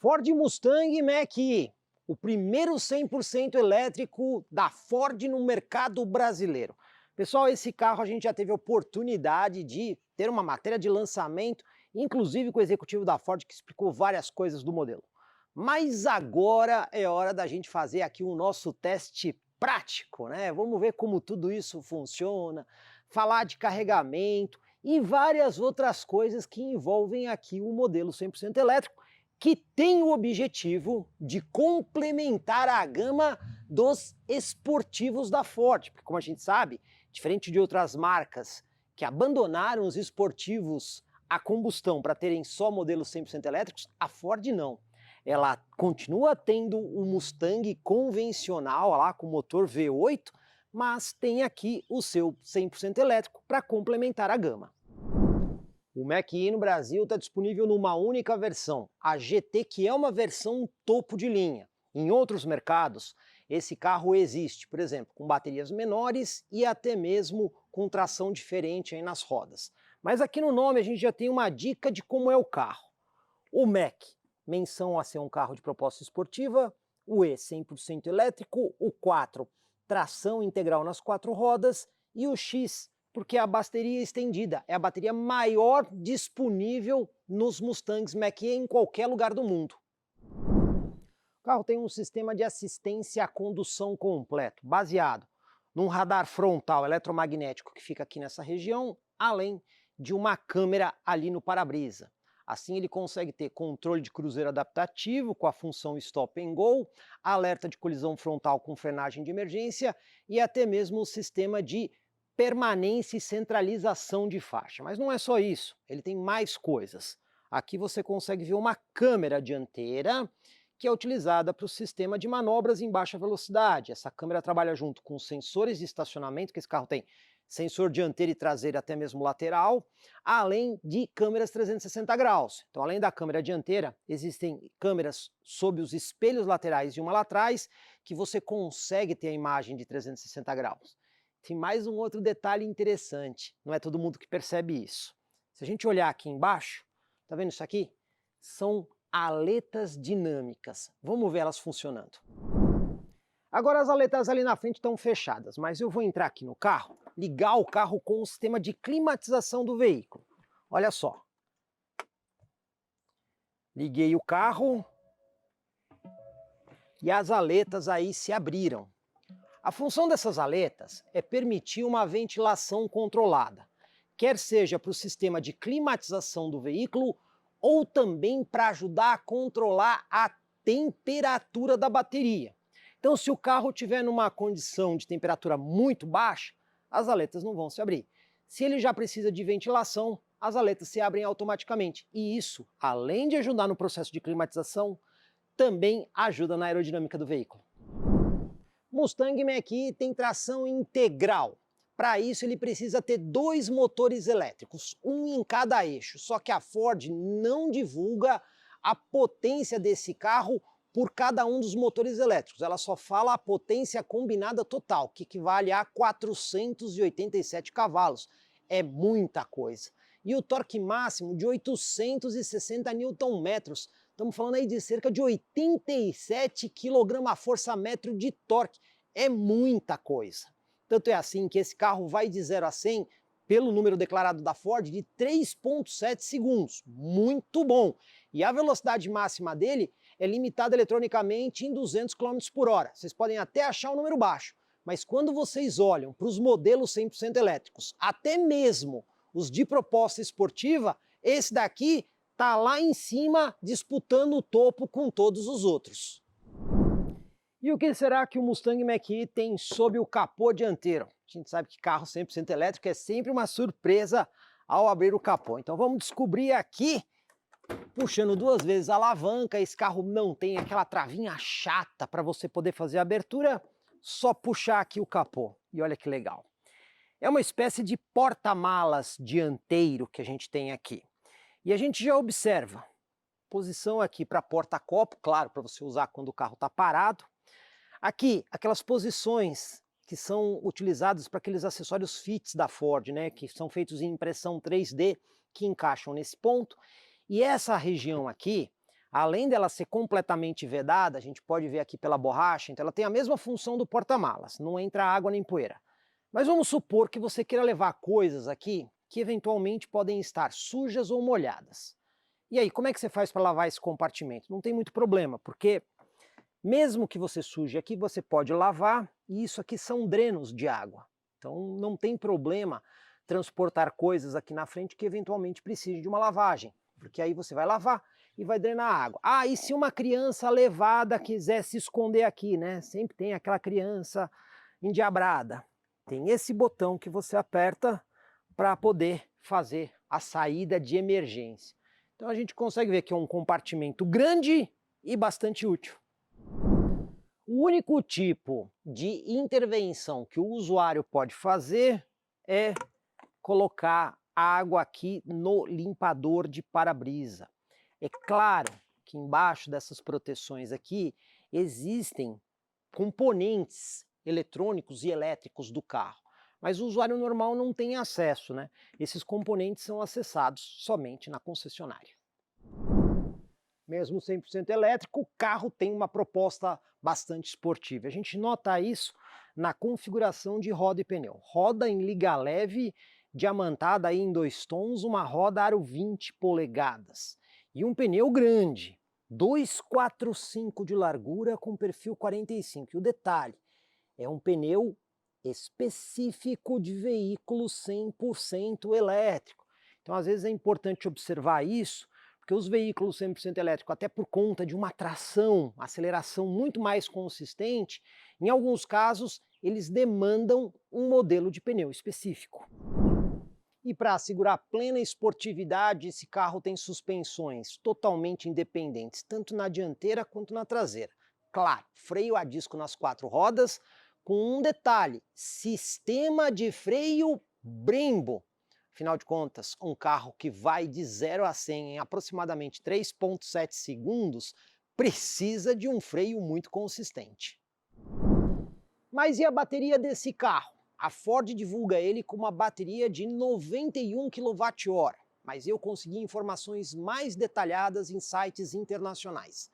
Ford Mustang Mach-E, o primeiro 100% elétrico da Ford no mercado brasileiro. Pessoal, esse carro a gente já teve a oportunidade de ter uma matéria de lançamento, inclusive com o executivo da Ford que explicou várias coisas do modelo. Mas agora é hora da gente fazer aqui o nosso teste prático, né? Vamos ver como tudo isso funciona, falar de carregamento e várias outras coisas que envolvem aqui o modelo 100% elétrico, que tem o objetivo de complementar a gama dos esportivos da Ford, porque como a gente sabe, diferente de outras marcas que abandonaram os esportivos a combustão para terem só modelos 100% elétricos, a Ford não. Ela continua tendo o Mustang convencional lá com motor V8, mas tem aqui o seu 100% elétrico para complementar a gama. O Mach-E no Brasil está disponível numa única versão, a GT, que é uma versão topo de linha. Em outros mercados, esse carro existe, por exemplo, com baterias menores e até mesmo com tração diferente aí nas rodas. Mas aqui no nome a gente já tem uma dica de como é o carro. O Mach, menção a ser um carro de proposta esportiva, o E 100% elétrico, o 4, tração integral nas 4 rodas, e o X, porque é a bateria estendida, é a bateria maior disponível nos Mustangs Mach-E em qualquer lugar do mundo. O carro tem um sistema de assistência à condução completo, baseado num radar frontal eletromagnético que fica aqui nessa região, além de uma câmera ali no para-brisa. Assim ele consegue ter controle de cruzeiro adaptativo com a função Stop and Go, alerta de colisão frontal com frenagem de emergência e até mesmo o sistema de permanência e centralização de faixa. Mas não é só isso, ele tem mais coisas. Aqui você consegue ver uma câmera dianteira que é utilizada para o sistema de manobras em baixa velocidade. Essa câmera trabalha junto com sensores de estacionamento, que esse carro tem sensor dianteiro e traseiro, até mesmo lateral, além de câmeras 360 graus. Então, além da câmera dianteira, existem câmeras sob os espelhos laterais e uma lá atrás, que você consegue ter a imagem de 360 graus. Tem mais um outro detalhe interessante, não é todo mundo que percebe isso. Se a gente olhar aqui embaixo, tá vendo isso aqui? São aletas dinâmicas. Vamos ver elas funcionando. Agora as aletas ali na frente estão fechadas, mas eu vou entrar aqui no carro, ligar o carro com o sistema de climatização do veículo. Olha só. Liguei o carro e as aletas aí se abriram. A função dessas aletas é permitir uma ventilação controlada, quer seja para o sistema de climatização do veículo ou também para ajudar a controlar a temperatura da bateria. Então, se o carro estiver numa condição de temperatura muito baixa, as aletas não vão se abrir. Se ele já precisa de ventilação, as aletas se abrem automaticamente. E isso, além de ajudar no processo de climatização, também ajuda na aerodinâmica do veículo. Mustang Mach-E tem tração integral. Para isso ele precisa ter 2 motores elétricos, um em cada eixo. Só que a Ford não divulga a potência desse carro por cada um dos motores elétricos. Ela só fala a potência combinada total, que equivale a 487 cavalos. É muita coisa. E o torque máximo de 860 Nm. Estamos falando aí de cerca de 87 kgfm de torque. É muita coisa. Tanto é assim que esse carro vai de 0 a 100 pelo número declarado da Ford de 3,7 segundos. Muito bom! E a velocidade máxima dele é limitada eletronicamente em 200 km por hora. Vocês podem até achar um número baixo, mas quando vocês olham para os modelos 100% elétricos, até mesmo os de proposta esportiva, esse daqui está lá em cima disputando o topo com todos os outros. E o que será que o Mustang Mach-E tem sob o capô dianteiro? A gente sabe que carro 100% elétrico é sempre uma surpresa ao abrir o capô. Então vamos descobrir aqui, puxando 2 vezes a alavanca. Esse carro não tem aquela travinha chata para você poder fazer a abertura, só puxar aqui o capô. E olha que legal. É uma espécie de porta-malas dianteiro que a gente tem aqui. E a gente já observa, posição aqui para porta-copo, claro, para você usar quando o carro está parado. Aqui, aquelas posições que são utilizadas para aqueles acessórios fits da Ford, né, que são feitos em impressão 3D, que encaixam nesse ponto. E essa região aqui, Além dela ser completamente vedada, a gente pode ver aqui pela borracha, então ela tem a mesma função do porta-malas, não entra água nem poeira. Mas vamos supor que você queira levar coisas aqui que eventualmente podem estar sujas ou molhadas. E aí, como é que você faz para lavar esse compartimento? Não tem muito problema, porque mesmo que você suje aqui, você pode lavar, e isso aqui são drenos de água. Então não tem problema transportar coisas aqui na frente que eventualmente precisem de uma lavagem, porque aí você vai lavar e vai drenar a água. Ah, e se uma criança levada quiser se esconder aqui, né? Sempre tem aquela criança endiabrada. Tem esse botão que você aperta para poder fazer a saída de emergência. Então a gente consegue ver que é um compartimento grande e bastante útil. O único tipo de intervenção que o usuário pode fazer é colocar água aqui no limpador de para-brisa. É claro que embaixo dessas proteções aqui existem componentes eletrônicos e elétricos do carro, mas o usuário normal não tem acesso, né? Esses componentes são acessados somente na concessionária. Mesmo 100% elétrico, o carro tem uma proposta bastante esportiva. A gente nota isso na configuração de roda e pneu. Roda em liga leve, diamantada aí em 2 tons, uma roda aro 20 polegadas. E um pneu grande, 2,45 de largura com perfil 45. E o detalhe, é um pneu específico de veículo 100% elétrico. Então às vezes é importante observar isso, porque os veículos 100% elétricos, até por conta de uma tração, aceleração muito mais consistente, em alguns casos eles demandam um modelo de pneu específico. E para assegurar plena esportividade, esse carro tem suspensões totalmente independentes, tanto na dianteira quanto na traseira. Claro, freio a disco nas 4 rodas, com um detalhe, sistema de freio Brembo. Afinal de contas, um carro que vai de 0 a 100 em aproximadamente 3,7 segundos precisa de um freio muito consistente. Mas e a bateria desse carro? A Ford divulga ele com uma bateria de 91 kWh, mas eu consegui informações mais detalhadas em sites internacionais.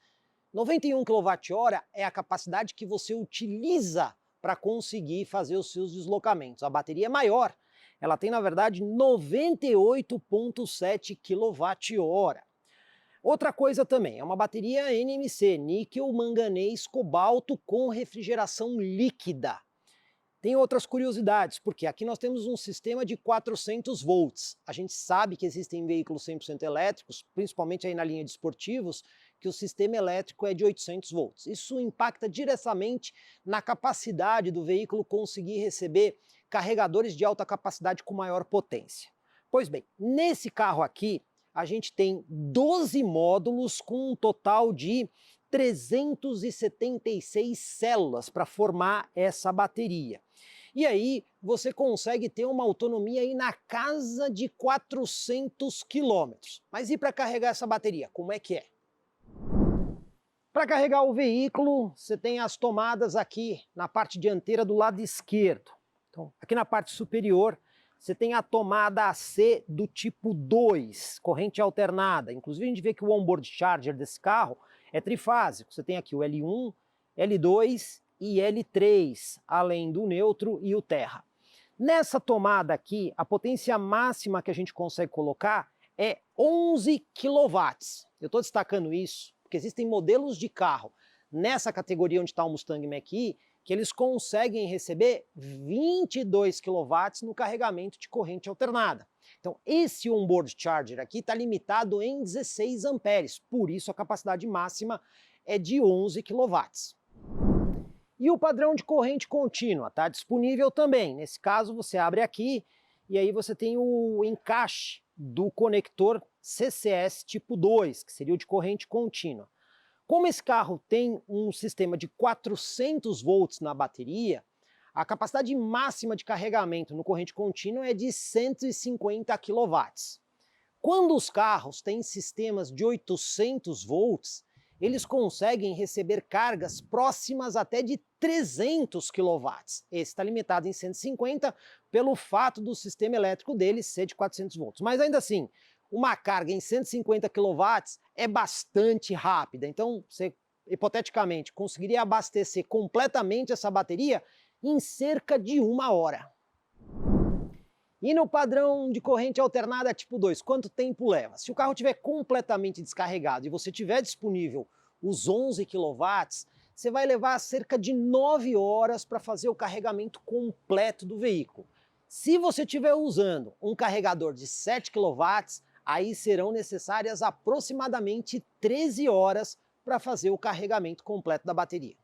91 kWh é a capacidade que você utiliza para conseguir fazer os seus deslocamentos. A bateria é maior, ela tem na verdade 98,7 kWh. Outra coisa também, é uma bateria NMC, níquel, manganês, cobalto com refrigeração líquida. Tem outras curiosidades, porque aqui nós temos um sistema de 400 volts. A gente sabe que existem veículos 100% elétricos, principalmente aí na linha de esportivos, que o sistema elétrico é de 800 volts. Isso impacta diretamente na capacidade do veículo conseguir receber carregadores de alta capacidade com maior potência. Pois bem, nesse carro aqui, a gente tem 12 módulos com um total de 376 células para formar essa bateria. E aí você consegue ter uma autonomia aí na casa de 400 quilômetros. Mas e para carregar essa bateria? Como é que é? Para carregar o veículo, você tem as tomadas aqui na parte dianteira do lado esquerdo. Então, aqui na parte superior, você tem a tomada AC do tipo 2, corrente alternada. Inclusive a gente vê que o onboard charger desse carro é trifásico. Você tem aqui o L1, L2 e L3, além do neutro e o terra. Nessa tomada aqui, a potência máxima que a gente consegue colocar é 11 kW. Eu estou destacando isso porque existem modelos de carro nessa categoria onde está o Mustang Mach-E que eles conseguem receber 22 kW no carregamento de corrente alternada. Então esse onboard charger aqui está limitado em 16 amperes, por isso a capacidade máxima é de 11 kW. E o padrão de corrente contínua está disponível também. Nesse caso você abre aqui e aí você tem o encaixe do conector CCS tipo 2, que seria o de corrente contínua. Como esse carro tem um sistema de 400 volts na bateria, a capacidade máxima de carregamento no corrente contínua é de 150 kW. Quando os carros têm sistemas de 800 volts, eles conseguem receber cargas próximas até de 300 kW. Esse está limitado em 150 pelo fato do sistema elétrico dele ser de 400 volts. Mas ainda assim, uma carga em 150 quilowatts é bastante rápida. Então, você, hipoteticamente, conseguiria abastecer completamente essa bateria em cerca de 1 hora. E no padrão de corrente alternada tipo 2, quanto tempo leva? Se o carro estiver completamente descarregado e você tiver disponível os 11 quilowatts, você vai levar cerca de 9 horas para fazer o carregamento completo do veículo. Se você estiver usando um carregador de 7 quilowatts, aí serão necessárias aproximadamente 13 horas para fazer o carregamento completo da bateria.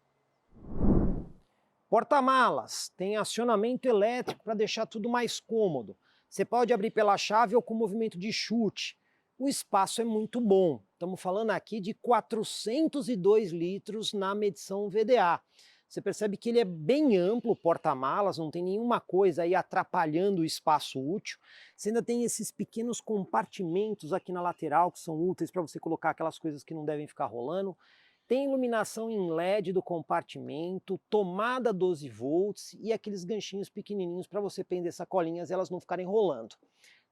Porta-malas tem acionamento elétrico para deixar tudo mais cômodo. Você pode abrir pela chave ou com movimento de chute. O espaço é muito bom. Estamos falando aqui de 402 litros na medição VDA. Você percebe que ele é bem amplo, o porta-malas, não tem nenhuma coisa aí atrapalhando o espaço útil. Você ainda tem esses pequenos compartimentos aqui na lateral que são úteis para você colocar aquelas coisas que não devem ficar rolando. Tem iluminação em LED do compartimento, tomada 12 volts e aqueles ganchinhos pequenininhos para você prender sacolinhas e elas não ficarem rolando.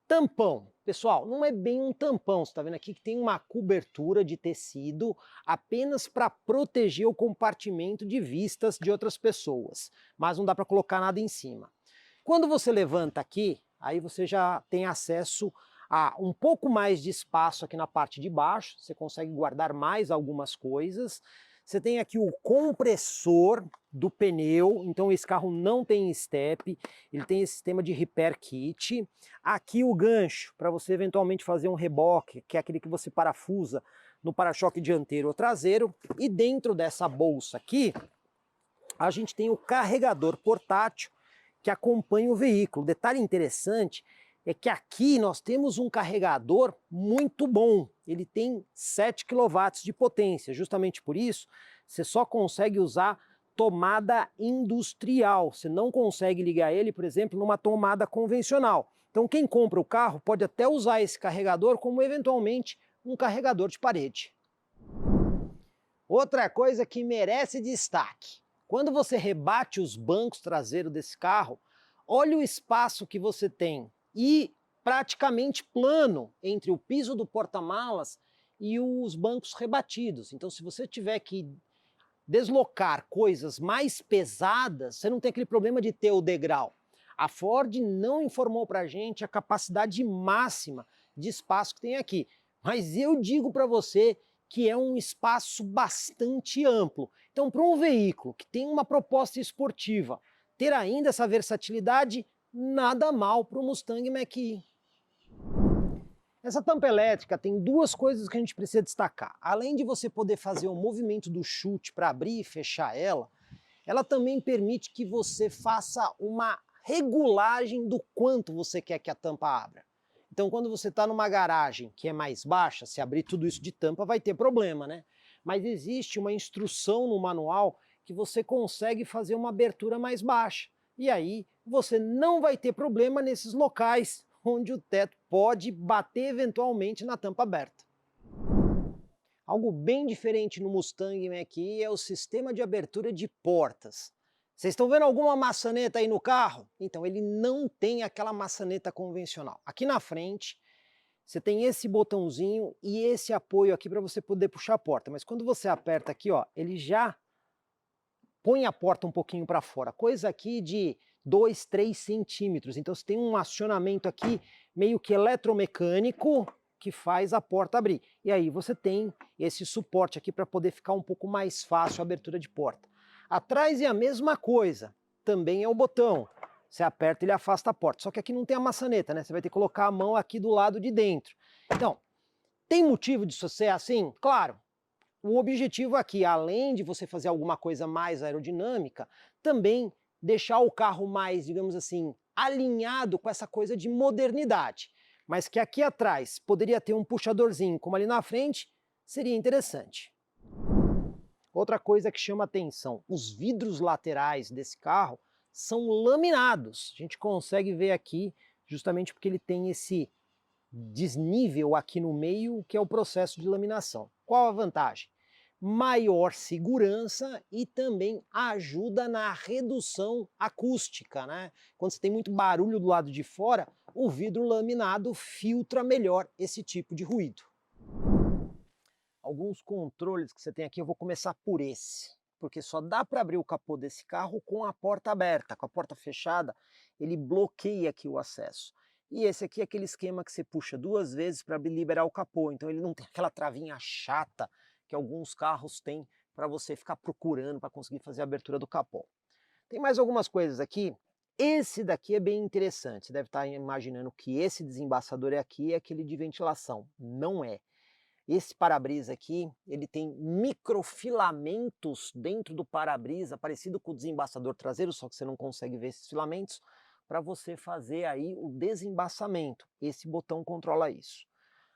Tampão. Pessoal, não é bem um tampão, você está vendo aqui que tem uma cobertura de tecido apenas para proteger o compartimento de vistas de outras pessoas, mas não dá para colocar nada em cima. Quando você levanta aqui, aí você já tem acesso a um pouco mais de espaço aqui na parte de baixo, você consegue guardar mais algumas coisas. Você tem aqui o compressor do pneu, então esse carro não tem step, ele tem esse sistema de repair kit. Aqui o gancho, para você eventualmente fazer um reboque, que é aquele que você parafusa no para-choque dianteiro ou traseiro. E dentro dessa bolsa aqui, a gente tem o carregador portátil que acompanha o veículo. Detalhe interessante é que aqui nós temos um carregador muito bom, ele tem 7 quilowatts de potência, justamente por isso você só consegue usar tomada industrial, você não consegue ligar ele, por exemplo, numa tomada convencional. Então quem compra o carro pode até usar esse carregador como eventualmente um carregador de parede. Outra coisa que merece destaque, quando você rebate os bancos traseiros desse carro, olha o espaço que você tem e praticamente plano entre o piso do porta-malas e os bancos rebatidos. Então se você tiver que deslocar coisas mais pesadas, você não tem aquele problema de ter o degrau. A Ford não informou para a gente a capacidade máxima de espaço que tem aqui, mas eu digo para você que é um espaço bastante amplo. Então para um veículo que tem uma proposta esportiva, ter ainda essa versatilidade, nada mal para o Mustang Mach-E. Essa tampa elétrica tem duas coisas que a gente precisa destacar. Além de você poder fazer o movimento do chute para abrir e fechar ela também permite que você faça uma regulagem do quanto você quer que a tampa abra. Então quando você está numa garagem que é mais baixa, se abrir tudo isso de tampa vai ter problema, né? Mas existe uma instrução no manual que você consegue fazer uma abertura mais baixa. E aí você não vai ter problema nesses locais onde o teto pode bater eventualmente na tampa aberta. Algo bem diferente no Mustang Mach-E é o sistema de abertura de portas. Vocês estão vendo alguma maçaneta aí no carro? Então ele não tem aquela maçaneta convencional. Aqui na frente você tem esse botãozinho e esse apoio aqui para você poder puxar a porta, mas quando você aperta aqui, ó, ele já põe a porta um pouquinho para fora, coisa aqui de 2, 3 centímetros. Então você tem um acionamento aqui meio que eletromecânico que faz a porta abrir. E aí você tem esse suporte aqui para poder ficar um pouco mais fácil a abertura de porta. Atrás é a mesma coisa, também é o botão. Você aperta e ele afasta a porta. Só que aqui não tem a maçaneta, né? Você vai ter que colocar a mão aqui do lado de dentro. Então, tem motivo disso ser assim? Claro. O objetivo aqui, além de você fazer alguma coisa mais aerodinâmica, também deixar o carro mais, digamos assim, alinhado com essa coisa de modernidade. Mas que aqui atrás poderia ter um puxadorzinho, como ali na frente, seria interessante. Outra coisa que chama atenção, os vidros laterais desse carro são laminados. A gente consegue ver aqui, justamente porque ele tem esse desnível aqui no meio, que é o processo de laminação. Qual a vantagem? Maior segurança e também ajuda na redução acústica, né? Quando você tem muito barulho do lado de fora, o vidro laminado filtra melhor esse tipo de ruído. Alguns controles que você tem aqui, eu vou começar por esse, porque só dá para abrir o capô desse carro com a porta aberta. Com a porta fechada, ele bloqueia aqui o acesso. E esse aqui é aquele esquema que você puxa 2 vezes para liberar o capô, então ele não tem aquela travinha chata que alguns carros têm para você ficar procurando para conseguir fazer a abertura do capô. Tem mais algumas coisas aqui. Esse daqui é bem interessante, você deve estar imaginando que esse desembaçador aqui é aquele de ventilação. Não é. Esse para-brisa aqui, ele tem microfilamentos dentro do para-brisa, parecido com o desembaçador traseiro, só que você não consegue ver esses filamentos, para você fazer aí o desembaçamento. Esse botão controla isso.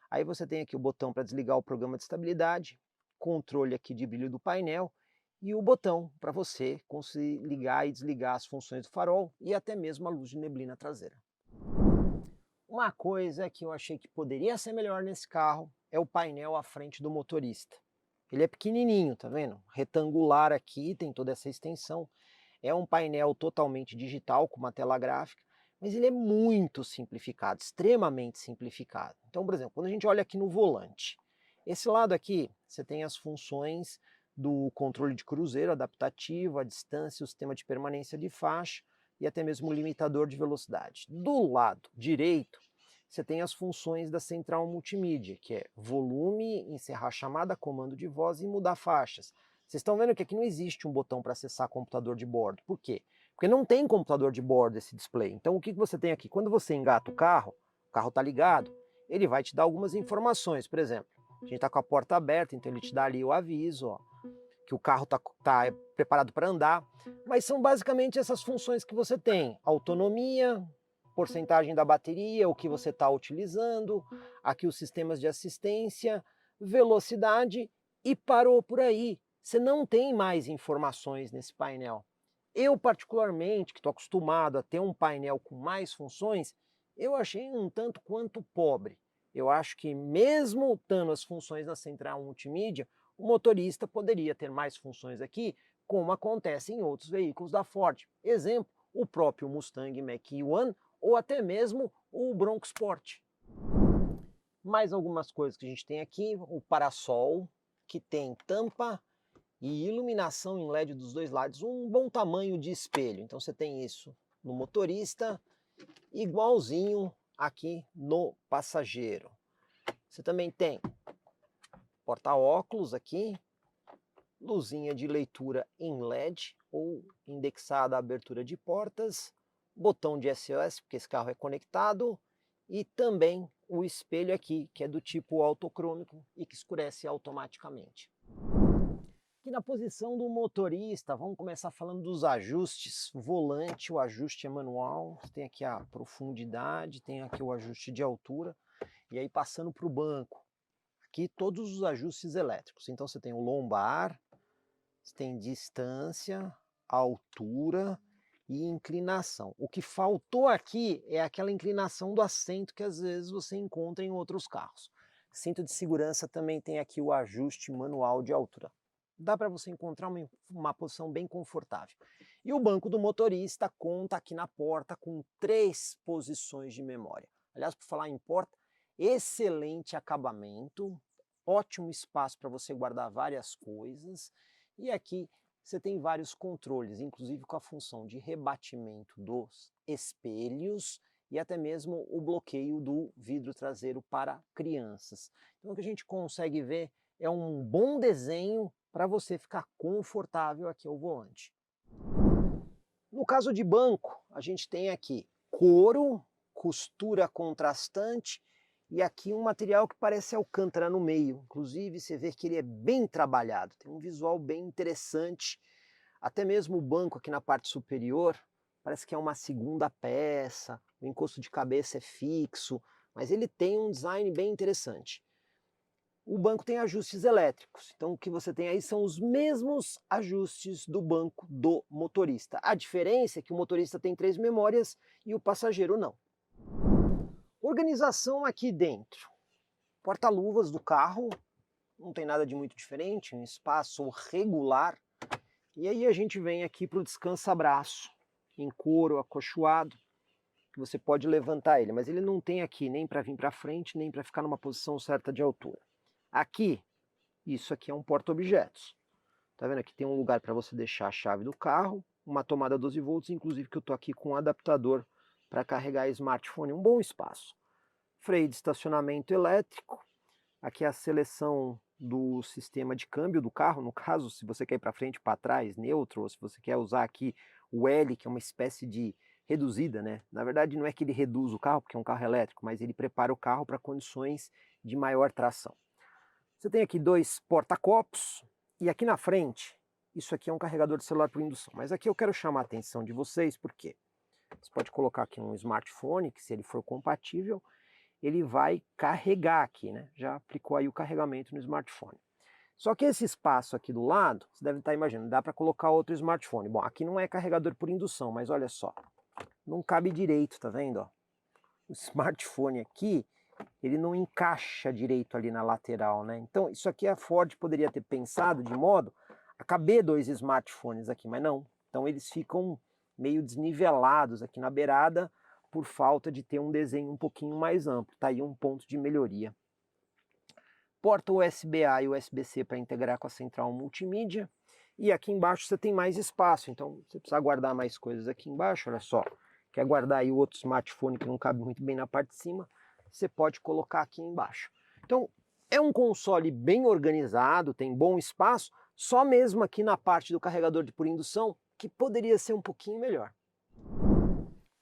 Aí você tem aqui o botão para desligar o programa de estabilidade, controle aqui de brilho do painel, e o botão para você conseguir ligar e desligar as funções do farol e até mesmo a luz de neblina traseira. Uma coisa que eu achei que poderia ser melhor nesse carro é o painel à frente do motorista. Ele é pequenininho, tá vendo? Retangular aqui, tem toda essa extensão. É um painel totalmente digital, com uma tela gráfica, mas ele é muito simplificado, extremamente simplificado. Então, por exemplo, quando a gente olha aqui no volante, esse lado aqui, você tem as funções do controle de cruzeiro adaptativo, a distância, o sistema de permanência de faixa, e até mesmo o limitador de velocidade. Do lado direito, você tem as funções da central multimídia, que é volume, encerrar chamada, comando de voz e mudar faixas. Vocês estão vendo que aqui não existe um botão para acessar computador de bordo. Por quê? Porque não tem computador de bordo esse display. Então o que você tem aqui? Quando você engata o carro está ligado, ele vai te dar algumas informações. Por exemplo, a gente está com a porta aberta, então ele te dá ali o aviso, ó, que o carro está preparado para andar, mas são basicamente essas funções que você tem: autonomia, porcentagem da bateria, o que você está utilizando, aqui os sistemas de assistência, velocidade, e parou por aí. Você não tem mais informações nesse painel. Eu particularmente, que estou acostumado a ter um painel com mais funções, eu achei um tanto quanto pobre. Eu acho que mesmo dando as funções da central multimídia, o motorista poderia ter mais funções aqui, como acontece em outros veículos da Ford. Exemplo, o próprio Mustang Mach-E ou até mesmo o Bronco Sport. Mais algumas coisas que a gente tem aqui: o parasol, que tem tampa e iluminação em LED dos dois lados, um bom tamanho de espelho. Então você tem isso no motorista, igualzinho aqui no passageiro. Você também tem porta-óculos aqui, luzinha de leitura em LED ou indexada à abertura de portas, botão de SOS, porque esse carro é conectado, e também o espelho aqui, que é do tipo autocrômico e que escurece automaticamente. Aqui na posição do motorista, vamos começar falando dos ajustes. Volante, o ajuste é manual, tem aqui a profundidade, tem aqui o ajuste de altura, e aí passando para o banco. Aqui todos os ajustes elétricos. Então você tem o lombar, você tem distância, altura e inclinação. O que faltou aqui é aquela inclinação do assento que às vezes você encontra em outros carros. Cinto de segurança também tem aqui o ajuste manual de altura. Dá para você encontrar uma posição bem confortável. E o banco do motorista conta aqui na porta com 3 posições de memória. Aliás, por falar em porta, excelente acabamento, ótimo espaço para você guardar várias coisas. E aqui você tem vários controles, inclusive com a função de rebatimento dos espelhos e até mesmo o bloqueio do vidro traseiro para crianças. Então o que a gente consegue ver é um bom desenho para você ficar confortável aqui ao volante. No caso de banco, a gente tem aqui couro, costura contrastante e aqui um material que parece alcântara no meio. Inclusive você vê que ele é bem trabalhado, tem um visual bem interessante. Até mesmo o banco aqui na parte superior parece que é uma segunda peça, o encosto de cabeça é fixo, mas ele tem um design bem interessante. O banco tem ajustes elétricos, então o que você tem aí são os mesmos ajustes do banco do motorista. A diferença é que o motorista tem 3 memórias e o passageiro não. Organização aqui dentro. Porta-luvas do carro, não tem nada de muito diferente, um espaço regular. E aí a gente vem aqui para o descansa-braço, em couro acolchoado. que você pode levantar ele, mas ele não tem aqui nem para vir para frente, nem para ficar numa posição certa de altura. Aqui, isso aqui é um porta-objetos. Tá vendo? Aqui tem um lugar para você deixar a chave do carro, uma tomada 12 volts, inclusive que eu tô aqui com um adaptador para carregar smartphone, um bom espaço. Freio de estacionamento elétrico, aqui é a seleção do sistema de câmbio do carro, no caso, se você quer ir para frente, para trás, neutro, ou se você quer usar aqui o L, que é uma espécie de reduzida, né? Na verdade não é que ele reduz o carro, porque é um carro elétrico, mas ele prepara o carro para condições de maior tração. Você tem aqui dois porta-copos, e aqui na frente, isso aqui é um carregador de celular por indução, mas aqui eu quero chamar a atenção de vocês, porque você pode colocar aqui um smartphone, que se ele for compatível, ele vai carregar aqui, né? Já aplicou aí o carregamento no smartphone. Só que esse espaço aqui do lado, você deve estar imaginando, dá para colocar outro smartphone. Bom, aqui não é carregador por indução, mas olha só, não cabe direito, tá vendo? Ó? O smartphone aqui, ele não encaixa direito ali na lateral, né? Então isso aqui a Ford poderia ter pensado de modo a caber dois smartphones aqui, mas não. Então eles ficam meio desnivelados aqui na beirada, por falta de ter um desenho um pouquinho mais amplo. Tá aí um ponto de melhoria. Porta USB-A e USB-C para integrar com a central multimídia. E aqui embaixo você tem mais espaço, então você precisa guardar mais coisas aqui embaixo, olha só. Quer guardar aí o outro smartphone que não cabe muito bem na parte de cima, você pode colocar aqui embaixo. Então é um console bem organizado, tem bom espaço, só mesmo aqui na parte do carregador de por indução, que poderia ser um pouquinho melhor.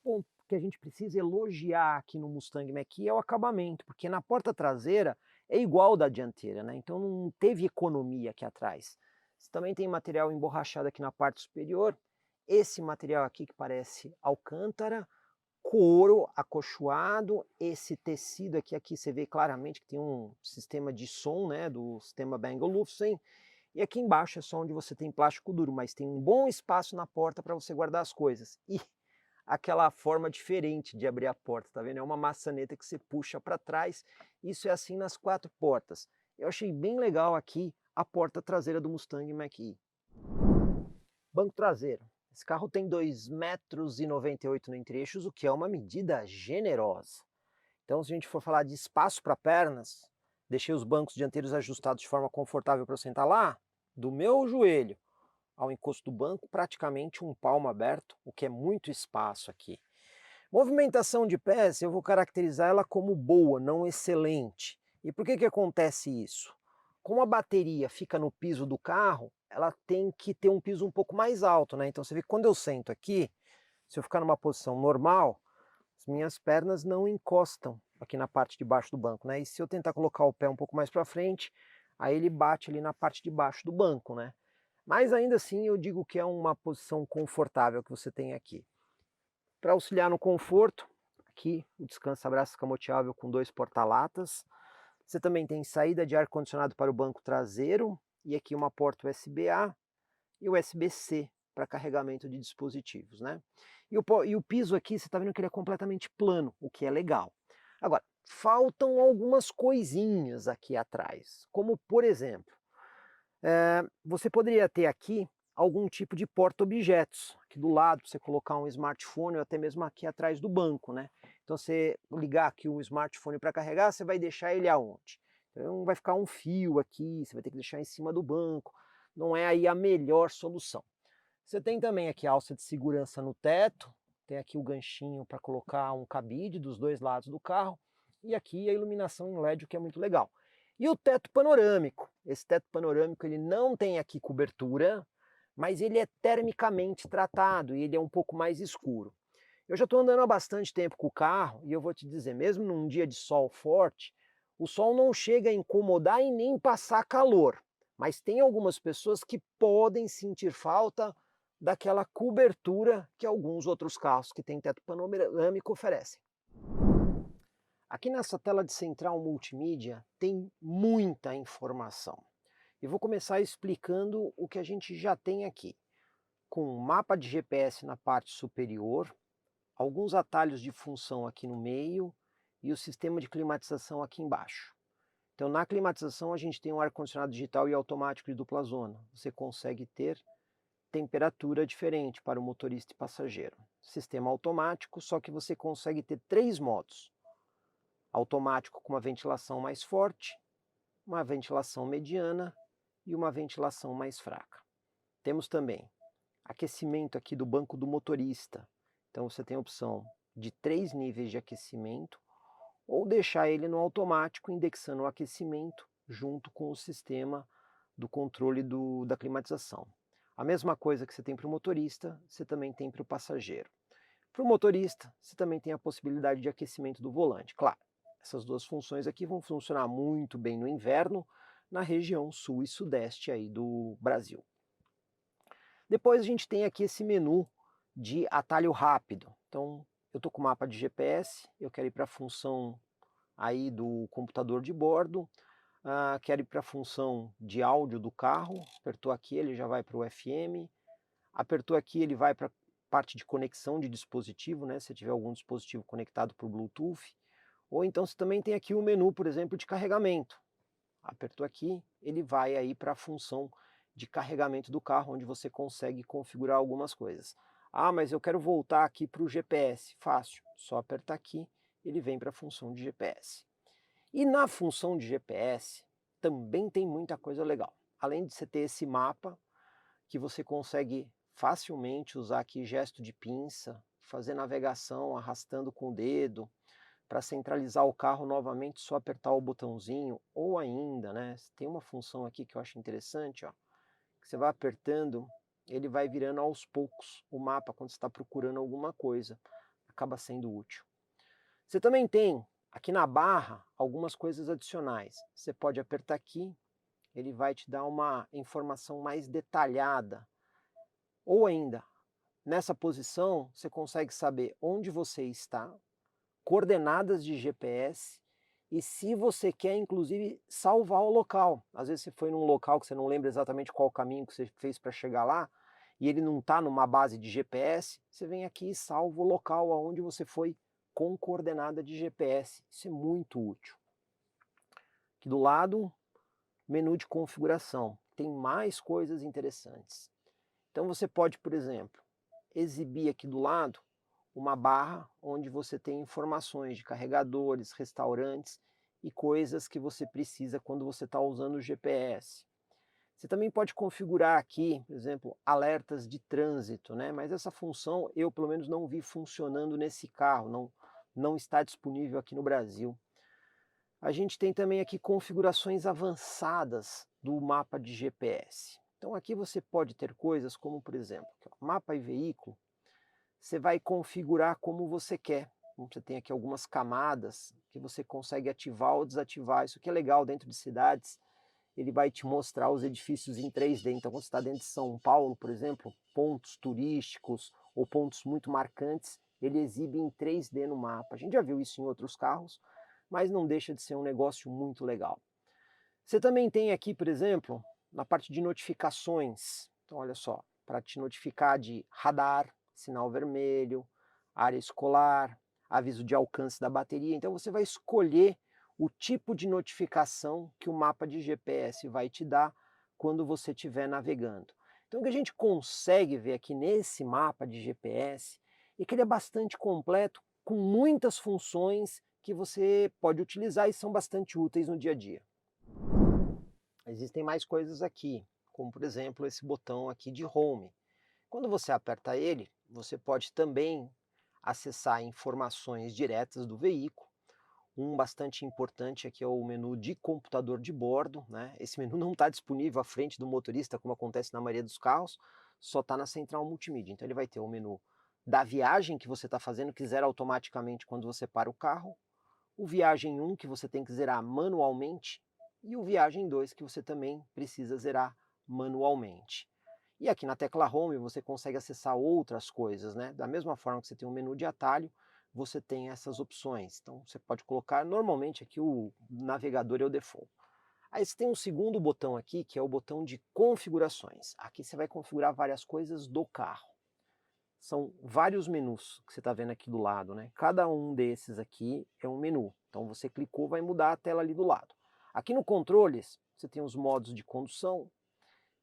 Bom, que a gente precisa elogiar aqui no Mustang Mach-E é o acabamento, porque na porta traseira é igual da dianteira, né? Então não teve economia aqui atrás. Você também tem material emborrachado aqui na parte superior, esse material aqui que parece alcântara, couro acolchoado, esse tecido aqui você vê claramente que tem um sistema de som, né, do sistema Bang & Olufsen, e aqui embaixo é só onde você tem plástico duro, mas tem um bom espaço na porta para você guardar as coisas. E aquela forma diferente de abrir a porta, tá vendo? É uma maçaneta que você puxa para trás, isso é assim nas quatro portas. Eu achei bem legal aqui a porta traseira do Mustang Mach-E. Banco traseiro. Esse carro tem 2,98 m no entre-eixos, o que é uma medida generosa. Então, se a gente for falar de espaço para pernas, deixei os bancos dianteiros ajustados de forma confortável para eu sentar lá, do meu joelho ao encosto do banco, praticamente um palmo aberto, o que é muito espaço aqui. Movimentação de pés, eu vou caracterizar ela como boa, não excelente. E por que acontece isso? Como a bateria fica no piso do carro, ela tem que ter um piso um pouco mais alto, né? Então você vê que quando eu sento aqui, se eu ficar numa posição normal, as minhas pernas não encostam aqui na parte de baixo do banco, né? E se eu tentar colocar o pé um pouco mais para frente, aí ele bate ali na parte de baixo do banco, né? Mas ainda assim eu digo que é uma posição confortável que você tem aqui. Para auxiliar no conforto, aqui o descansa-braço escamoteável com dois porta-latas. Você também tem saída de ar-condicionado para o banco traseiro e aqui uma porta USB-A e USB-C para carregamento de dispositivos, né? E o piso aqui, você está vendo que ele é completamente plano, o que é legal. Agora, faltam algumas coisinhas aqui atrás, como por exemplo, você poderia ter aqui algum tipo de porta-objetos, aqui do lado, para você colocar um smartphone ou até mesmo aqui atrás do banco, né? Então você ligar aqui o smartphone para carregar, você vai deixar ele aonde? Então vai ficar um fio aqui, você vai ter que deixar em cima do banco, não é aí a melhor solução. Você tem também aqui a alça de segurança no teto, tem aqui o ganchinho para colocar um cabide dos dois lados do carro, e aqui a iluminação em LED, o que é muito legal. E o teto panorâmico. Esse teto panorâmico ele não tem aqui cobertura, mas ele é termicamente tratado e ele é um pouco mais escuro. Eu já estou andando há bastante tempo com o carro e eu vou te dizer, mesmo num dia de sol forte, o sol não chega a incomodar e nem passar calor. Mas tem algumas pessoas que podem sentir falta daquela cobertura que alguns outros carros que têm teto panorâmico oferecem. Aqui nessa tela de central multimídia tem muita informação. E vou começar explicando o que a gente já tem aqui, com um mapa de GPS na parte superior, alguns atalhos de função aqui no meio e o sistema de climatização aqui embaixo. Então na climatização a gente tem um ar-condicionado digital e automático de dupla zona. Você consegue ter temperatura diferente para o motorista e passageiro. sistema automático, só que você consegue ter 3 modos. Automático com uma ventilação mais forte, uma ventilação mediana e uma ventilação mais fraca. Temos também aquecimento aqui do banco do motorista. Então você tem a opção de 3 níveis de aquecimento ou deixar ele no automático indexando o aquecimento junto com o sistema do controle da climatização. A mesma coisa que você tem para o motorista, você também tem para o passageiro. Para o motorista, você também tem a possibilidade de aquecimento do volante. Claro, essas duas funções aqui vão funcionar muito bem no inverno, na região sul e sudeste aí do Brasil. Depois a gente tem aqui esse menu de atalho rápido. Então, eu estou com o mapa de GPS, eu quero ir para a função aí do computador de bordo, quero ir para a função de áudio do carro, apertou aqui, ele já vai para o FM, apertou aqui, ele vai para a parte de conexão de dispositivo, né, se tiver algum dispositivo conectado por Bluetooth, ou então você também tem aqui o menu, por exemplo, de carregamento. Apertou aqui, ele vai aí para a função de carregamento do carro, onde você consegue configurar algumas coisas. Ah, mas eu quero voltar aqui para o GPS. Fácil, só apertar aqui, ele vem para a função de GPS. E na função de GPS também tem muita coisa legal. Além de você ter esse mapa, que você consegue facilmente usar aqui gesto de pinça, fazer navegação arrastando com o dedo, para centralizar o carro novamente, só apertar o botãozinho, ou ainda, né, tem uma função aqui que eu acho interessante, ó, que você vai apertando, ele vai virando aos poucos o mapa quando você está procurando alguma coisa, acaba sendo útil. Você também tem aqui na barra algumas coisas adicionais, você pode apertar aqui, ele vai te dar uma informação mais detalhada, ou ainda, nessa posição você consegue saber onde você está, coordenadas de GPS e se você quer inclusive salvar o local. Às vezes você foi num local que você não lembra exatamente qual caminho que você fez para chegar lá e ele não está numa base de GPS, você vem aqui e salva o local aonde você foi com coordenada de GPS. Isso é muito útil. Aqui do lado, menu de configuração. Tem mais coisas interessantes. Então você pode, por exemplo, exibir aqui do lado uma barra onde você tem informações de carregadores, restaurantes e coisas que você precisa quando você está usando o GPS. Você também pode configurar aqui, por exemplo, alertas de trânsito, né? Mas essa função eu pelo menos não vi funcionando nesse carro, não está disponível aqui no Brasil. A gente tem também aqui configurações avançadas do mapa de GPS. Então aqui você pode ter coisas como, por exemplo, mapa e veículo, você vai configurar como você quer. Então, você tem aqui algumas camadas que você consegue ativar ou desativar. Isso que é legal dentro de cidades, ele vai te mostrar os edifícios em 3D. Então quando você está dentro de São Paulo, por exemplo, pontos turísticos ou pontos muito marcantes, ele exibe em 3D no mapa. A gente já viu isso em outros carros, mas não deixa de ser um negócio muito legal. Você também tem aqui, por exemplo, na parte de notificações. Então olha só, para te notificar de radar, sinal vermelho, área escolar, aviso de alcance da bateria. Então você vai escolher o tipo de notificação que o mapa de GPS vai te dar quando você estiver navegando. Então o que a gente consegue ver aqui nesse mapa de GPS é que ele é bastante completo, com muitas funções que você pode utilizar e são bastante úteis no dia a dia. Existem mais coisas aqui, como por exemplo esse botão aqui de Home. Quando você aperta ele, você pode também acessar informações diretas do veículo. Um bastante importante aqui é o menu de computador de bordo, né? Esse menu não está disponível à frente do motorista, como acontece na maioria dos carros, só está na central multimídia. Então ele vai ter o menu da viagem que você está fazendo, que zera automaticamente quando você para o carro, o viagem 1 que você tem que zerar manualmente e o viagem 2 que você também precisa zerar manualmente. E aqui na tecla Home você consegue acessar outras coisas, né? Da mesma forma que você tem um menu de atalho, você tem essas opções. Então você pode colocar, normalmente aqui o navegador é o default. Aí você tem um segundo botão aqui, que é o botão de configurações. Aqui você vai configurar várias coisas do carro. São vários menus que você está vendo aqui do lado, né? Cada um desses aqui é um menu. Então você clicou, vai mudar a tela ali do lado. Aqui no controles, você tem os modos de condução,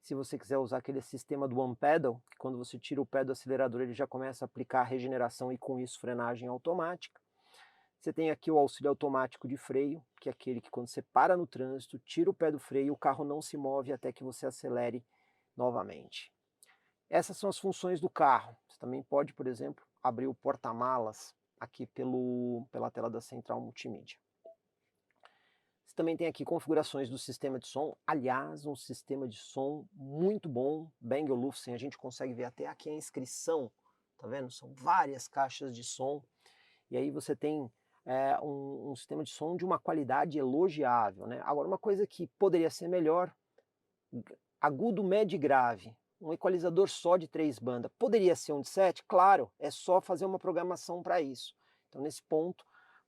Se você quiser usar aquele sistema do One Pedal, que quando você tira o pé do acelerador ele já começa a aplicar a regeneração e com isso frenagem automática. Você tem aqui o auxílio automático de freio, que é aquele que quando você para no trânsito, tira o pé do freio, o carro não se move até que você acelere novamente. Essas são as funções do carro. Você também pode, por exemplo, abrir o porta-malas aqui pela tela da central multimídia. Você também tem aqui configurações do sistema de som, aliás, um sistema de som muito bom, Bang & Olufsen, a gente consegue ver até aqui a inscrição, tá vendo? São várias caixas de som, e aí você tem um sistema de som de uma qualidade elogiável, né? Agora, uma coisa que poderia ser melhor, agudo, médio e grave, um equalizador só de 3 bandas, poderia ser um de 7? Claro, é só fazer uma programação para isso. Então, nesse ponto,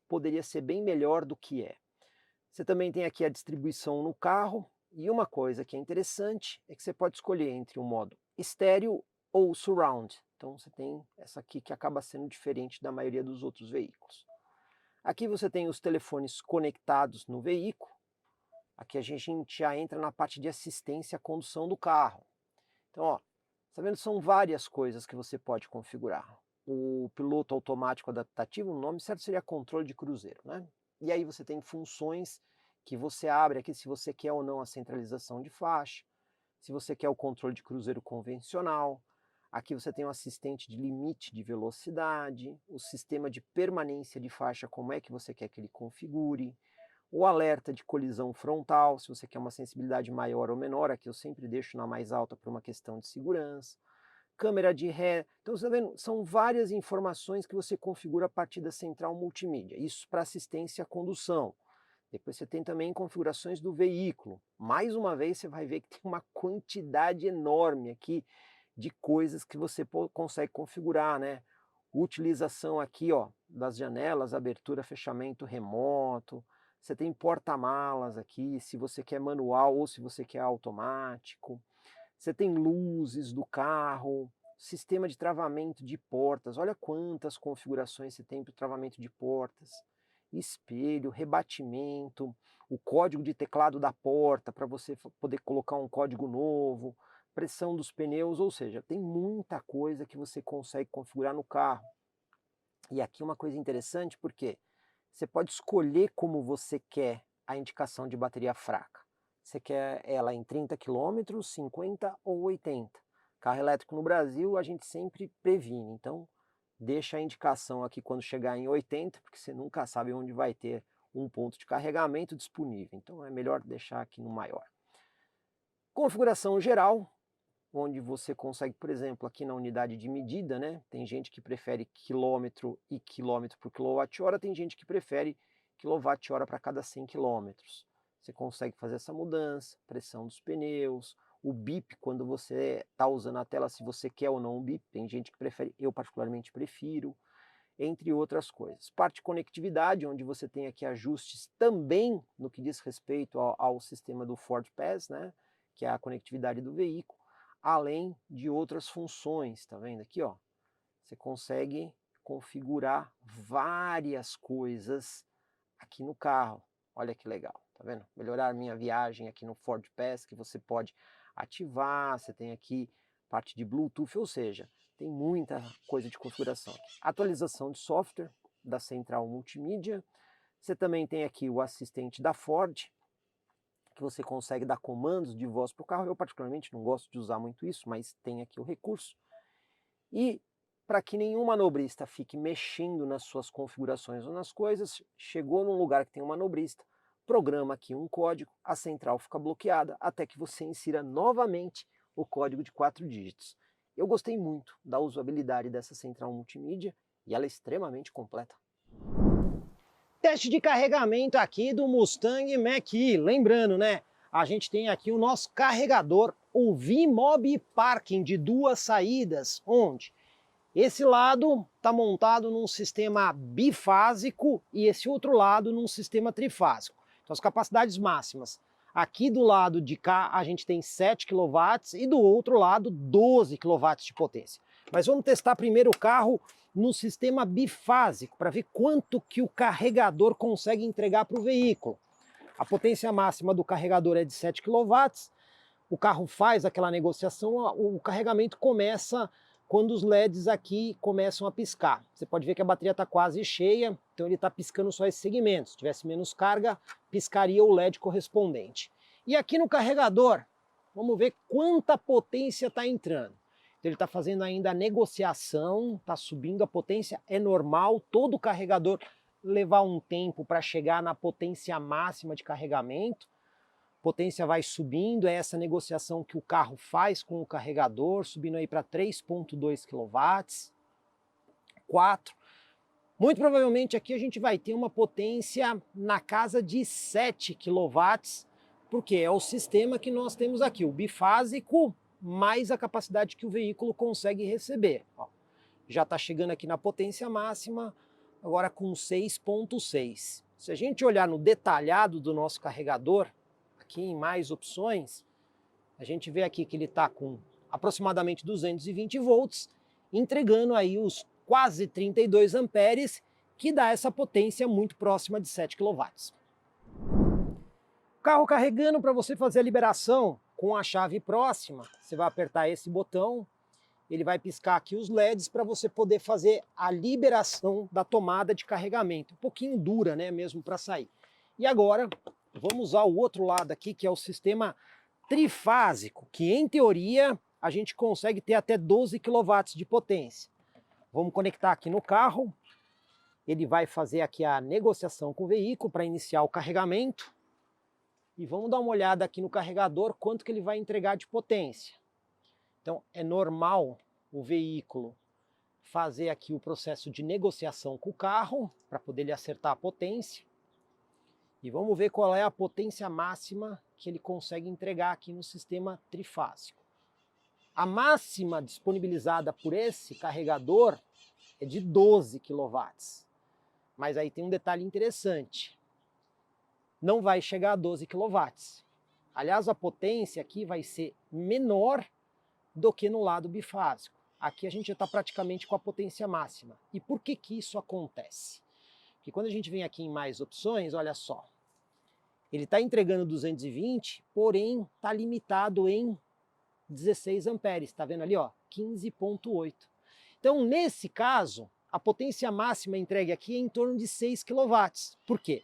poderia ser bem melhor do que é. Você também tem aqui a distribuição no carro, e uma coisa que é interessante é que você pode escolher entre o modo estéreo ou surround. Então você tem essa aqui que acaba sendo diferente da maioria dos outros veículos. Aqui você tem os telefones conectados no veículo. Aqui a gente já entra na parte de assistência à condução do carro. Então, ó, tá vendo? São várias coisas que você pode configurar. O piloto automático adaptativo, o nome certo seria controle de cruzeiro, né? E aí você tem funções que você abre aqui se você quer ou não a centralização de faixa, se você quer o controle de cruzeiro convencional. Aqui você tem o assistente de limite de velocidade, o sistema de permanência de faixa, como é que você quer que ele configure, o alerta de colisão frontal, se você quer uma sensibilidade maior ou menor, aqui eu sempre deixo na mais alta por uma questão de segurança. Câmera de ré, então você está vendo, são várias informações que você configura a partir da central multimídia, isso para assistência à condução. Depois você tem também configurações do veículo, mais uma vez você vai ver que tem uma quantidade enorme aqui de coisas que você consegue configurar, né? Utilização aqui, ó, das janelas, abertura, fechamento remoto, você tem porta-malas aqui, se você quer manual ou se você quer automático. Você tem luzes do carro, sistema de travamento de portas, olha quantas configurações você tem para o travamento de portas, espelho, rebatimento, o código de teclado da porta para você poder colocar um código novo, pressão dos pneus, ou seja, tem muita coisa que você consegue configurar no carro. E aqui uma coisa interessante porque você pode escolher como você quer a indicação de bateria fraca. Você quer ela em 30 km, 50 ou 80. Carro elétrico no Brasil a gente sempre previne, então deixa a indicação aqui quando chegar em 80, porque você nunca sabe onde vai ter um ponto de carregamento disponível, então é melhor deixar aqui no maior. Configuração geral, onde você consegue, por exemplo, aqui na unidade de medida, né? Tem gente que prefere quilômetro e quilômetro por quilowatt-hora, tem gente que prefere quilowatt-hora para cada 100 quilômetros. Você consegue fazer essa mudança, pressão dos pneus, o bip quando você está usando a tela, se você quer ou não o bip, tem gente que prefere, eu particularmente prefiro, entre outras coisas. Parte de conectividade, onde você tem aqui ajustes também no que diz respeito ao sistema do Ford Pass, né? Que é a conectividade do veículo, além de outras funções, tá vendo aqui, ó? Você consegue configurar várias coisas aqui no carro. Olha que legal, tá vendo? Melhorar minha viagem aqui no Ford Pass, que você pode ativar, você tem aqui parte de Bluetooth, ou seja, tem muita coisa de configuração. Atualização de software da central multimídia. Você também tem aqui o assistente da Ford, que você consegue dar comandos de voz para o carro. Eu particularmente não gosto de usar muito isso, mas tem aqui o recurso. E para que nenhum manobrista fique mexendo nas suas configurações ou nas coisas, chegou num lugar que tem um manobrista, programa aqui um código, a central fica bloqueada até que você insira novamente o código de 4 dígitos. Eu gostei muito da usabilidade dessa central multimídia e ela é extremamente completa. Teste de carregamento aqui do Mustang Mach-E. Lembrando, né? A gente tem aqui o nosso carregador, o V-Mob Parking de 2 saídas, onde esse lado está montado num sistema bifásico e esse outro lado num sistema trifásico. Então as capacidades máximas. Aqui do lado de cá a gente tem 7 kW e do outro lado 12 kW de potência. Mas vamos testar primeiro o carro no sistema bifásico para ver quanto que o carregador consegue entregar para o veículo. A potência máxima do carregador é de 7 kW, o carro faz aquela negociação, o carregamento começa quando os LEDs aqui começam a piscar. Você pode ver que a bateria está quase cheia, então ele está piscando só esse segmento. Se tivesse menos carga, piscaria o LED correspondente. E aqui no carregador, vamos ver quanta potência está entrando. Então ele está fazendo ainda a negociação, está subindo a potência, é normal, todo carregador levar um tempo para chegar na potência máxima de carregamento. Potência vai subindo, é essa negociação que o carro faz com o carregador, subindo aí para 3,2 kW, 4. Muito provavelmente aqui a gente vai ter uma potência na casa de 7 kW, porque é o sistema que nós temos aqui, o bifásico, mais a capacidade que o veículo consegue receber. Ó, já está chegando aqui na potência máxima, agora com 6,6. Se a gente olhar no detalhado do nosso carregador, aqui em mais opções, a gente vê aqui que ele está com aproximadamente 220 volts, entregando aí os quase 32 amperes, que dá essa potência muito próxima de 7 kW. O carro carregando, para você fazer a liberação com a chave próxima, você vai apertar esse botão, ele vai piscar aqui os LEDs para você poder fazer a liberação da tomada de carregamento. Um pouquinho dura, né, mesmo para sair. E agora, vamos usar o outro lado aqui, que é o sistema trifásico, que em teoria a gente consegue ter até 12 kW de potência. Vamos conectar aqui no carro, ele vai fazer aqui a negociação com o veículo para iniciar o carregamento. E vamos dar uma olhada aqui no carregador, quanto que ele vai entregar de potência. Então é normal o veículo fazer aqui o processo de negociação com o carro, para poder ele acertar a potência. E vamos ver qual é a potência máxima que ele consegue entregar aqui no sistema trifásico. A máxima disponibilizada por esse carregador é de 12 kW. Mas aí tem um detalhe interessante. Não vai chegar a 12 kW. Aliás, a potência aqui vai ser menor do que no lado bifásico. Aqui a gente já está praticamente com a potência máxima. E por que que isso acontece? Porque quando a gente vem aqui em mais opções, olha só, ele está entregando 220, porém está limitado em 16 amperes, está vendo ali, ó, 15,8. Então, nesse caso, a potência máxima entregue aqui é em torno de 6 kW. Por quê?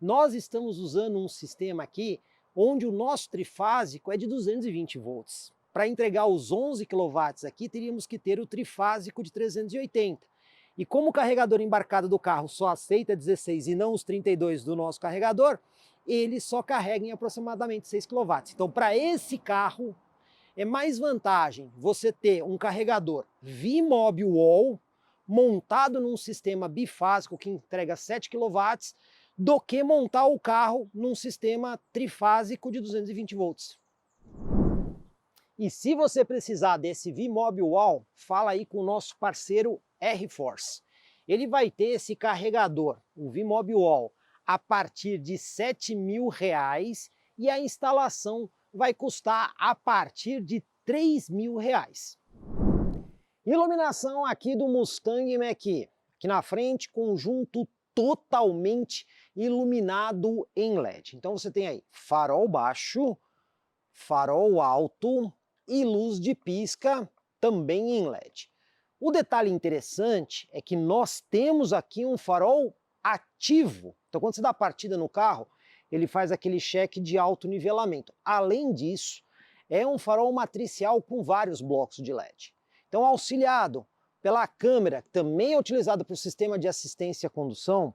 Nós estamos usando um sistema aqui onde o nosso trifásico é de 220 volts. Para entregar os 11 kW aqui, teríamos que ter o trifásico de 380. E como o carregador embarcado do carro só aceita 16 e não os 32 do nosso carregador, ele só carrega em aproximadamente 6 kW. Então, para esse carro, é mais vantagem você ter um carregador V-Mob Wall montado num sistema bifásico que entrega 7 kW do que montar o carro num sistema trifásico de 220 volts. E se você precisar desse V-Mob Wall, fala aí com o nosso parceiro R-Force. Ele vai ter esse carregador, o V-Mob Wall, a partir de R$ 7.000 e a instalação vai custar a partir de R$ 3.000. Iluminação aqui do Mustang Mach-E. Aqui na frente, conjunto totalmente iluminado em LED. Então você tem aí farol baixo, farol alto e luz de pisca também em LED. O detalhe interessante é que nós temos aqui um farol ativo. Então quando você dá a partida no carro, ele faz aquele cheque de autonivelamento. Além disso, é um farol matricial com vários blocos de LED. Então, auxiliado pela câmera, que também é utilizada para o sistema de assistência à condução,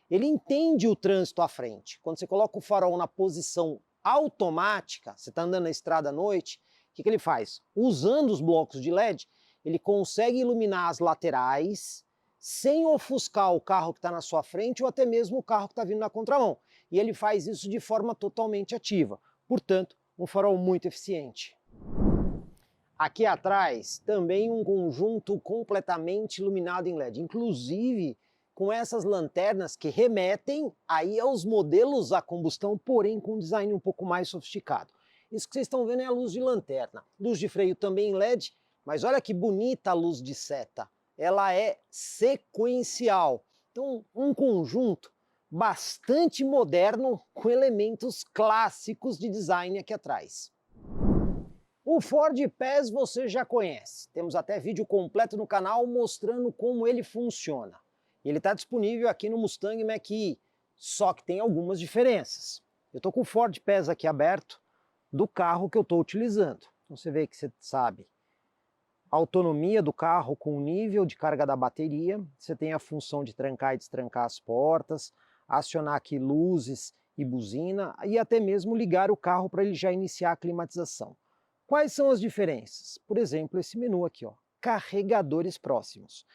ele entende o trânsito à frente. Quando você coloca o farol na posição automática, você está andando na estrada à noite, o que ele faz? Usando os blocos de LED, ele consegue iluminar as laterais sem ofuscar o carro que está na sua frente ou até mesmo o carro que está vindo na contramão. E ele faz isso de forma totalmente ativa. Portanto, um farol muito eficiente. Aqui atrás, também um conjunto completamente iluminado em LED, inclusive com essas lanternas que remetem aí aos modelos a combustão, porém com um design um pouco mais sofisticado. Isso que vocês estão vendo é a luz de lanterna. Luz de freio também em LED, mas olha que bonita a luz de seta. Ela é sequencial. Então, um conjunto bastante moderno com elementos clássicos de design aqui atrás. O Ford Pass você já conhece, temos até vídeo completo no canal mostrando como ele funciona. Ele está disponível aqui no Mustang Mach-E, só que tem algumas diferenças. Eu estou com o Ford Pass aqui aberto do carro que eu estou utilizando. Então você vê que você sabe a autonomia do carro com o nível de carga da bateria, você tem a função de trancar e destrancar as portas, acionar aqui luzes e buzina e até mesmo ligar o carro para ele já iniciar a climatização. Quais são as diferenças? Por exemplo, esse menu aqui, ó, carregadores próximos.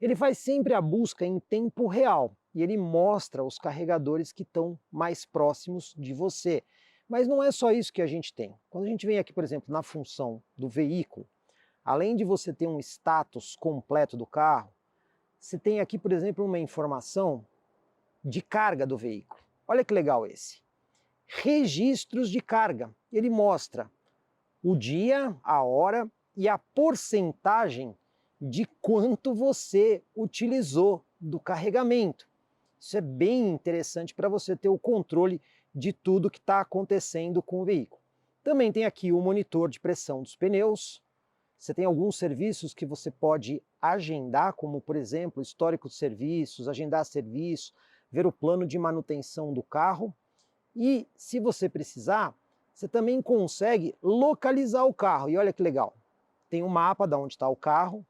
Ele faz sempre a busca em tempo real e ele mostra os carregadores que estão mais próximos de você. Mas não é só isso que a gente tem. Quando a gente vem aqui, por exemplo, na função do veículo, além de você ter um status completo do carro, você tem aqui, por exemplo, uma informação de carga do veículo. Olha que legal esse. Registros de carga. Ele mostra o dia, a hora e a porcentagem de quanto você utilizou do carregamento. Isso é bem interessante para você ter o controle de tudo que está acontecendo com o veículo. Também tem aqui o monitor de pressão dos pneus. Você tem alguns serviços que você pode agendar, como por exemplo, histórico de serviços, agendar serviço, ver o plano de manutenção do carro. E se você precisar, você também consegue localizar o carro. E olha que legal, tem um mapa de onde está o carro,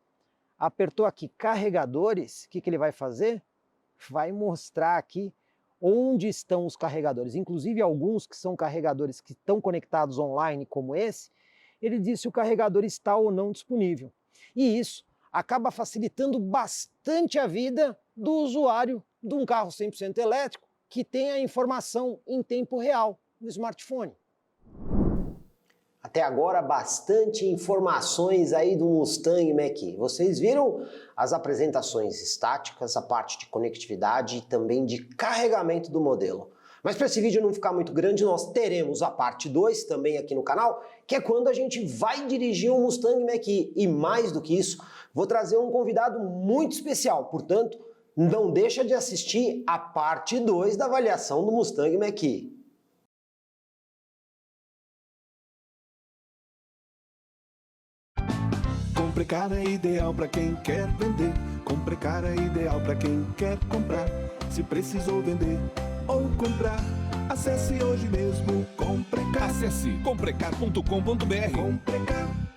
apertou aqui carregadores, o que ele vai fazer? Vai mostrar aqui onde estão os carregadores, inclusive alguns que são carregadores que estão conectados online, como esse, ele diz se o carregador está ou não disponível. E isso acaba facilitando bastante a vida do usuário de um carro 100% elétrico que tem a informação em tempo real no smartphone. Até agora, bastante informações aí do Mustang Mach-E. Vocês viram as apresentações estáticas, a parte de conectividade e também de carregamento do modelo. Mas para esse vídeo não ficar muito grande, nós teremos a parte 2 também aqui no canal, que é quando a gente vai dirigir um Mustang Mach-E. E mais do que isso, vou trazer um convidado muito especial, portanto, não deixa de assistir a parte 2 da avaliação do Mustang Mach-E. Comprecar é ideal para quem quer vender. Comprecar é ideal para quem quer comprar. Se precisou vender ou comprar, acesse hoje mesmo Comprecar. Acesse comprecar.com.br. Comprecar.